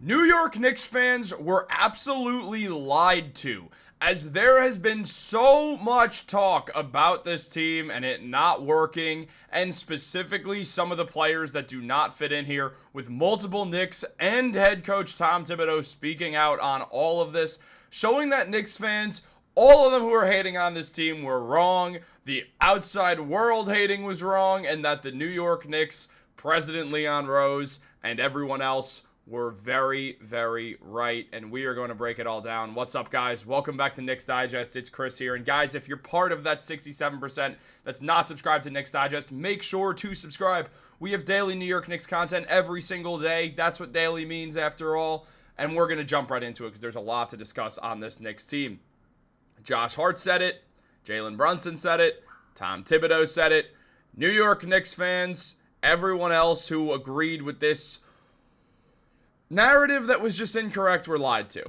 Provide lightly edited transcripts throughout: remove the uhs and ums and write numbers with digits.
New York Knicks fans were absolutely lied to, as there has been so much talk about this team and it not working, and specifically some of the players that do not fit in here, with multiple Knicks and head coach Tom Thibodeau speaking out on all of this, showing that Knicks fans, all of them who are hating on this team, were wrong, the outside world hating was wrong, and that the New York Knicks, President Leon Rose, and everyone else were very, very right, and we are going to break it all down. What's up, guys? Welcome back to Knicks Digest. It's Chris here, and guys, if you're part of that 67% that's not subscribed to Knicks Digest, make sure to subscribe. We have daily New York Knicks content every single day. That's what daily means, after all, and we're going to jump right into it because there's a lot to discuss on this Knicks team. Josh Hart said it. Jalen Brunson said it. Tom Thibodeau said it. New York Knicks fans, everyone else who agreed with this narrative that was just incorrect were lied to.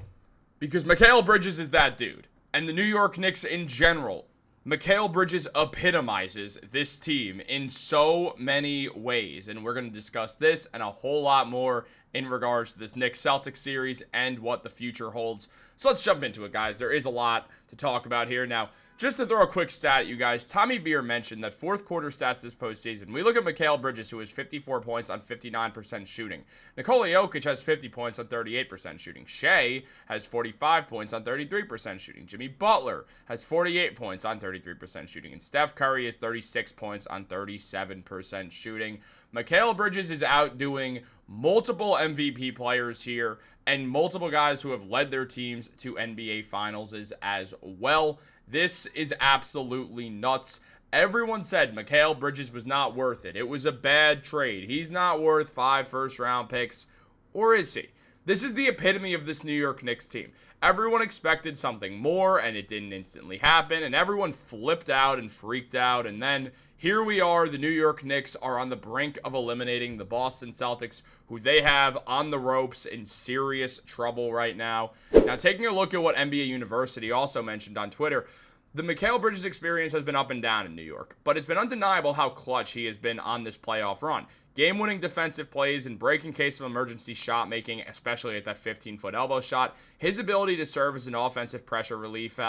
Because Mikal Bridges is that dude. And the New York Knicks in general, Mikal Bridges epitomizes this team in so many ways. And we're going to discuss this and a whole lot more in regards to this Knicks Celtics series and what the future holds. So let's jump into it, guys. There is a lot to talk about here. Now, just to throw a quick stat at you guys, Tommy Beer mentioned that fourth quarter stats this postseason. We look at Mikal Bridges, who has 54 points on 59% shooting. Nikola Jokic has 50 points on 38% shooting. Shea has 45 points on 33% shooting. Jimmy Butler has 48 points on 33% shooting. And Steph Curry has 36 points on 37% shooting. Mikal Bridges is outdoing multiple MVP players here and multiple guys who have led their teams to NBA Finals as well. This is absolutely nuts. Everyone said Mikal Bridges was not worth it. It was a bad trade. He's not worth 5 first-round picks. Or is he? This is the epitome of this New York Knicks team. Everyone expected something more, and it didn't instantly happen, and everyone flipped out and freaked out, and then here we are. The New York Knicks are on the brink of eliminating the Boston Celtics, who they have on the ropes in serious trouble right now. Now, taking a look at what NBA University also mentioned on Twitter, the Mikal Bridges experience has been up and down in New York, but it's been undeniable how clutch he has been on this playoff run. Game-winning defensive plays and break in case of emergency shot making, especially at that 15-foot elbow shot. His ability to serve as an offensive pressure relief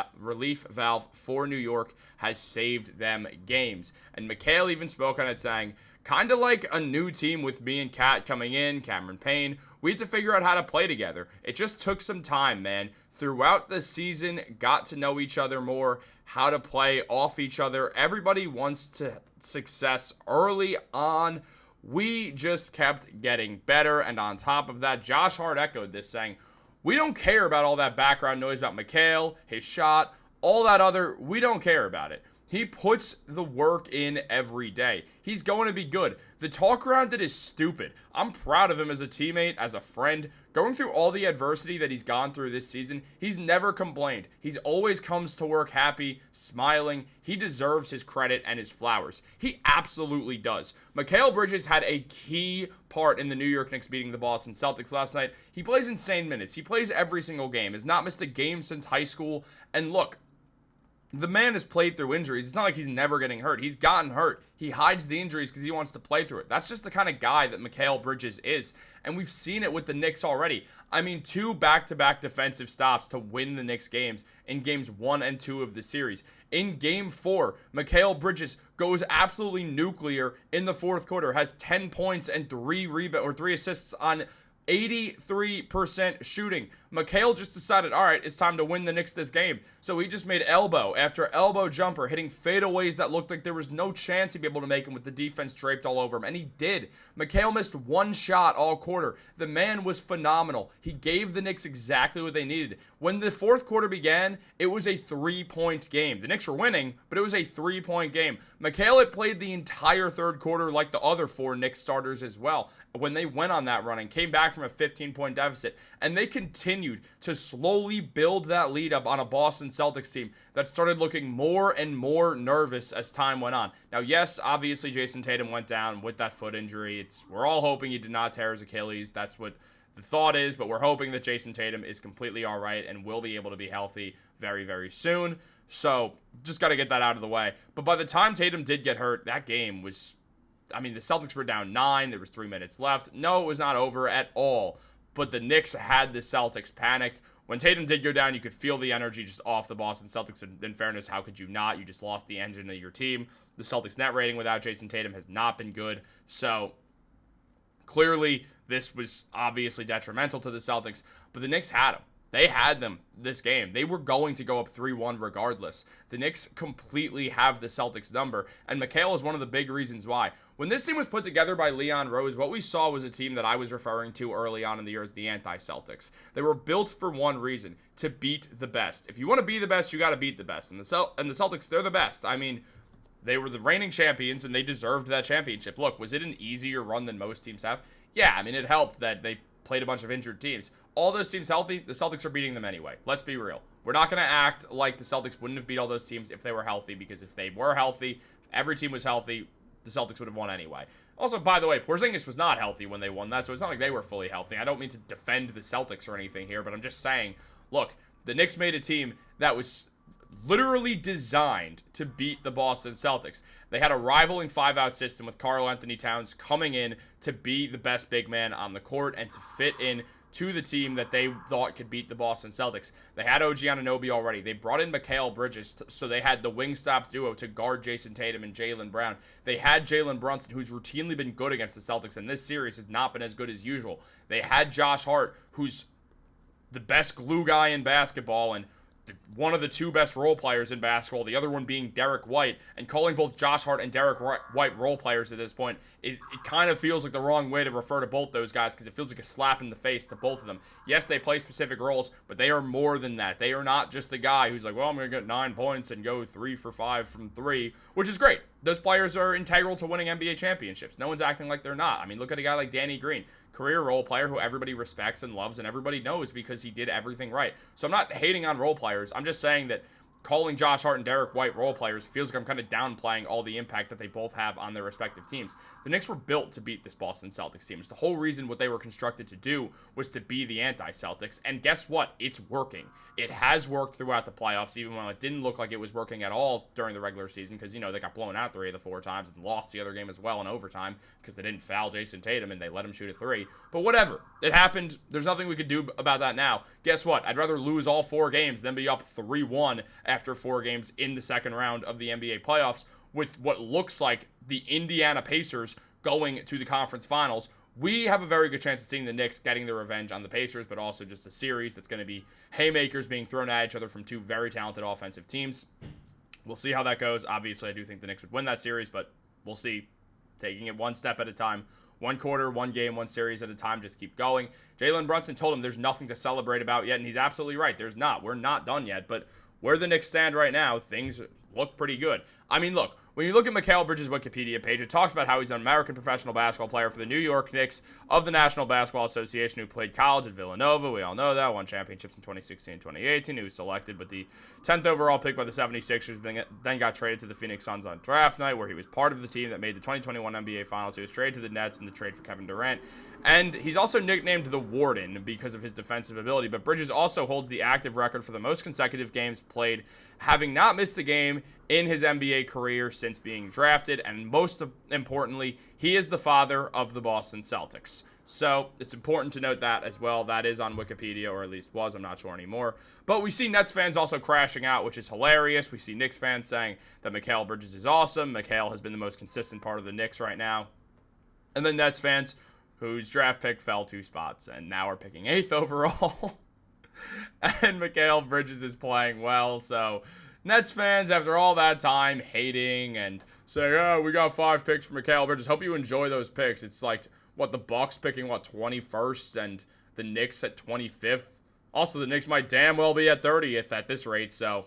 valve for New York has saved them games. And Mikal even spoke on it saying, kind of like a new team with me and Kat coming in, Cameron Payne, we had to figure out how to play together. It just took some time, man. Throughout the season, got to know each other more, how to play off each other. Everybody wants to success early on. We just kept getting better, and on top of that, Josh Hart echoed this, saying, we don't care about all that background noise about Mikal, his shot, all that other, we don't care about it. He puts the work in every day. He's going to be good. The talk around it is stupid. I'm proud of him as a teammate, as a friend. Going through all the adversity that he's gone through this season, he's never complained. He's always comes to work happy, smiling. He deserves his credit and his flowers. He absolutely does. Mikal Bridges had a key part in the New York Knicks beating the Boston Celtics last night. He plays insane minutes. He plays every single game. Has not missed a game since high school. And look, the man has played through injuries. It's not like he's never getting hurt. He's gotten hurt. He hides the injuries because he wants to play through it. That's just the kind of guy that Mikal Bridges is. And we've seen it with the Knicks already. I mean, 2 back-to-back defensive stops to win the Knicks games in games 1 and 2 of the series. In game 4, Mikal Bridges goes absolutely nuclear in the fourth quarter, has 10 points and 3 assists on 83% shooting. Mikal just decided, all right, it's time to win the Knicks this game. So he just made elbow after elbow jumper, hitting fadeaways that looked like there was no chance he'd be able to make them with the defense draped all over him. And he did. Mikal missed 1 shot all quarter. The man was phenomenal. He gave the Knicks exactly what they needed. When the fourth quarter began, it was a 3-point game. The Knicks were winning, but it was a 3-point game. Mikal had played the entire third quarter like the other 4 Knicks starters as well when they went on that run and came back from a 15-point deficit. And they continued to slowly build that lead up on a Boston Celtics team that started looking more and more nervous as time went on. Now, yes, obviously Jason Tatum went down with that foot injury. We're all hoping he did not tear his Achilles. That's what the thought is, but we're hoping that Jason Tatum is completely all right and will be able to be healthy very, very soon. So, just got to get that out of the way. But by the time Tatum did get hurt, that game was, I mean, the Celtics were down 9. There was 3 minutes left. No, it was not over at all. but the Knicks had the Celtics panicked. When Tatum did go down, you could feel the energy just off the Boston Celtics. And in fairness, how could you not? You just lost the engine of your team. The Celtics net rating without Jason Tatum has not been good. So clearly, this was obviously detrimental to the Celtics. But the Knicks had them. They had them this game. They were going to go up 3-1 regardless. The Knicks completely have the Celtics number. And Mikal is one of the big reasons why. When this team was put together by Leon Rose, what we saw was a team that I was referring to early on in the year as the anti-Celtics. They were built for one reason, to beat the best. If you want to be the best, you got to beat the best. And the Celtics, they're the best. I mean, they were the reigning champions, and they deserved that championship. Look, was it an easier run than most teams have? Yeah, I mean, it helped that they played a bunch of injured teams. All those teams healthy, the Celtics are beating them anyway. Let's be real. We're not going to act like the Celtics wouldn't have beat all those teams if they were healthy, because if they were healthy, every team was healthy, the Celtics would have won anyway. Also, by the way, Porzingis was not healthy when they won that, so it's not like they were fully healthy. I don't mean to defend the Celtics or anything here, but I'm just saying, look, the Knicks made a team that was literally designed to beat the Boston Celtics. They had a rivaling 5-out system with Karl-Anthony Towns coming in to be the best big man on the court and to fit in to the team that they thought could beat the Boston Celtics. They had OG Anunoby already. They brought in Mikal Bridges, so they had the wingstop duo to guard Jason Tatum and Jalen Brown. They had Jalen Brunson, who's routinely been good against the Celtics, and this series has not been as good as usual. They had Josh Hart, who's the best glue guy in basketball, and one of the two best role players in basketball, the other one being Derek White, and calling both Josh Hart and Derek White role players at this point, it kind of feels like the wrong way to refer to both those guys, because it feels like a slap in the face to both of them. Yes, they play specific roles, but they are more than that. They are not just a guy who's like, well, I'm going to get 9 points and go 3 for 5 from 3, which is great. Those players are integral to winning NBA championships. No one's acting like they're not. I mean, look at a guy like Danny Green, career role player who everybody respects and loves and everybody knows because he did everything right. So I'm not hating on role players. I'm just saying that calling Josh Hart and Derek White role players feels like I'm kind of downplaying all the impact that they both have on their respective teams. The Knicks were built to beat this Boston Celtics team. It's the whole reason what they were constructed to do was to be the anti-Celtics. And guess what? It's working. It has worked throughout the playoffs, even when it didn't look like it was working at all during the regular season, because, you know, they got blown out 3 of the 4 times and lost the other game as well in overtime because they didn't foul Jason Tatum and they let him shoot a 3. But whatever. It happened. There's nothing we could do about that now. Guess what? I'd rather lose all 4 games than be up 3-1 after 4 games in the second round of the NBA playoffs with what looks like the Indiana Pacers going to the conference finals. We have a very good chance of seeing the Knicks getting their revenge on the Pacers, but also just a series that's going to be haymakers being thrown at each other from 2 very talented offensive teams. We'll see how that goes. Obviously, I do think the Knicks would win that series, but we'll see. Taking it one step at a time. 1 quarter, 1 game, 1 series at a time. Just keep going. Jalen Brunson told him there's nothing to celebrate about yet, and he's absolutely right. There's not. We're not done yet, but where the Knicks stand right now, things look pretty good. I mean, look, when you look at Mikal Bridges' Wikipedia page, it talks about how he's an American professional basketball player for the New York Knicks of the National Basketball Association who played college at Villanova. We all know that. Won championships in 2016 and 2018. He was selected with the 10th overall pick by the 76ers, then got traded to the Phoenix Suns on draft night, where he was part of the team that made the 2021 NBA Finals. He was traded to the Nets in the trade for Kevin Durant. And he's also nicknamed the Warden because of his defensive ability. But Bridges also holds the active record for the most consecutive games played, having not missed a game in his NBA career since being drafted. And most importantly, he is the father of the Boston Celtics. So it's important to note that as well. That is on Wikipedia, or at least was. I'm not sure anymore. But we see Nets fans also crashing out, which is hilarious. We see Knicks fans saying that Mikal Bridges is awesome. Mikal has been the most consistent part of the Knicks right now. And then Nets fans whose draft pick fell 2 spots and now are picking 8th overall. And Mikal Bridges is playing well. So Nets fans, after all that time hating and saying, oh, we got 5 picks for Mikal Bridges, hope you enjoy those picks. It's like, what, the Bucks picking, 21st and the Knicks at 25th. Also, the Knicks might damn well be at 30th at this rate. So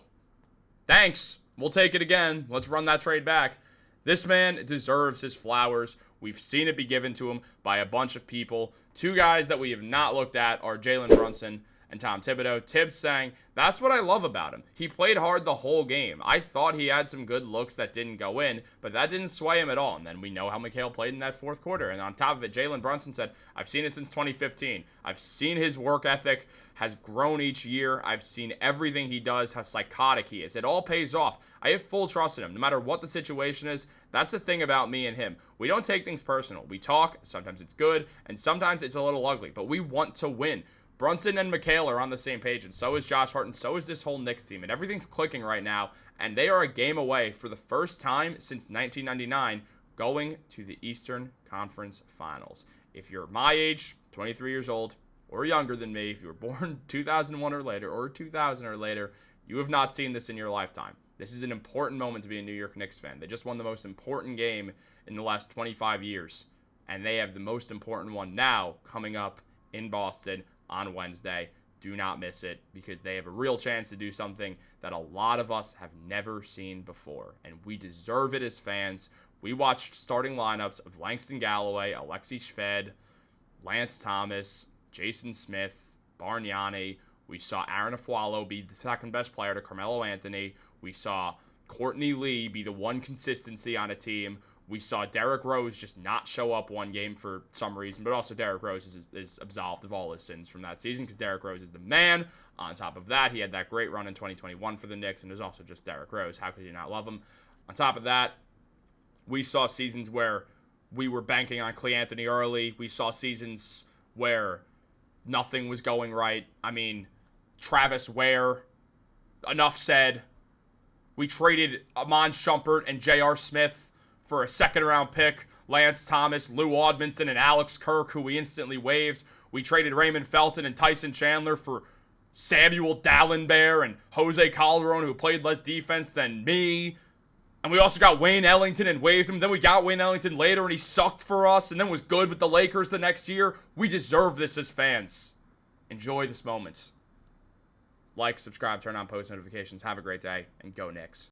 thanks. We'll take it again. Let's run that trade back. This man deserves his flowers. We've seen it be given to him by a bunch of people. 2 guys that we have not looked at are Jalen Brunson and Tom Thibodeau. Tibbs saying, that's what I love about him. He played hard the whole game. I thought he had some good looks that didn't go in, but that didn't sway him at all. And then we know how Mikal played in that fourth quarter. And on top of it, Jalen Brunson said, I've seen it since 2015. I've seen his work ethic has grown each year. I've seen everything he does, how psychotic he is. It all pays off. I have full trust in him, no matter what the situation is. That's the thing about me and him. We don't take things personal. We talk. Sometimes it's good, and sometimes it's a little ugly, but we want to win. Brunson and Mikal are on the same page, and so is Josh Hart, and so is this whole Knicks team, and everything's clicking right now, and they are a game away for the first time since 1999 going to the Eastern Conference Finals. If you're my age, 23 years old, or younger than me, if you were born 2001 or later, or 2000 or later, you have not seen this in your lifetime. This is an important moment to be a New York Knicks fan. They just won the most important game in the last 25 years, and they have the most important one now coming up in Boston on Wednesday. Do not miss it, because they have a real chance to do something that a lot of us have never seen before, and we deserve it as fans. We watched starting lineups of Langston Galloway, Alexei Shved, Lance Thomas, Jason Smith, Bargnani. We saw Aaron Aflalo be the second best player to Carmelo Anthony. We saw Courtney Lee be the one consistency on a team. We saw Derrick Rose just not show up one game for some reason, but also Derrick Rose is absolved of all his sins from that season, because Derrick Rose is the man. On top of that, he had that great run in 2021 for the Knicks, and it was also just Derrick Rose. How could you not love him? On top of that, we saw seasons where we were banking on Karl-Anthony early. We saw seasons where nothing was going right. I mean, Travis Ware, enough said. We traded Amon Shumpert and J.R. Smith for a second-round pick, Lance Thomas, Lou Audminson, and Alex Kirk, who we instantly waived. We traded Raymond Felton and Tyson Chandler for Samuel Dallenberg and Jose Calderon, who played less defense than me. And we also got Wayne Ellington and waived him. Then we got Wayne Ellington later, and he sucked for us, and then was good with the Lakers the next year. We deserve this as fans. Enjoy this moment. Like, subscribe, turn on post notifications. Have a great day, and go Knicks.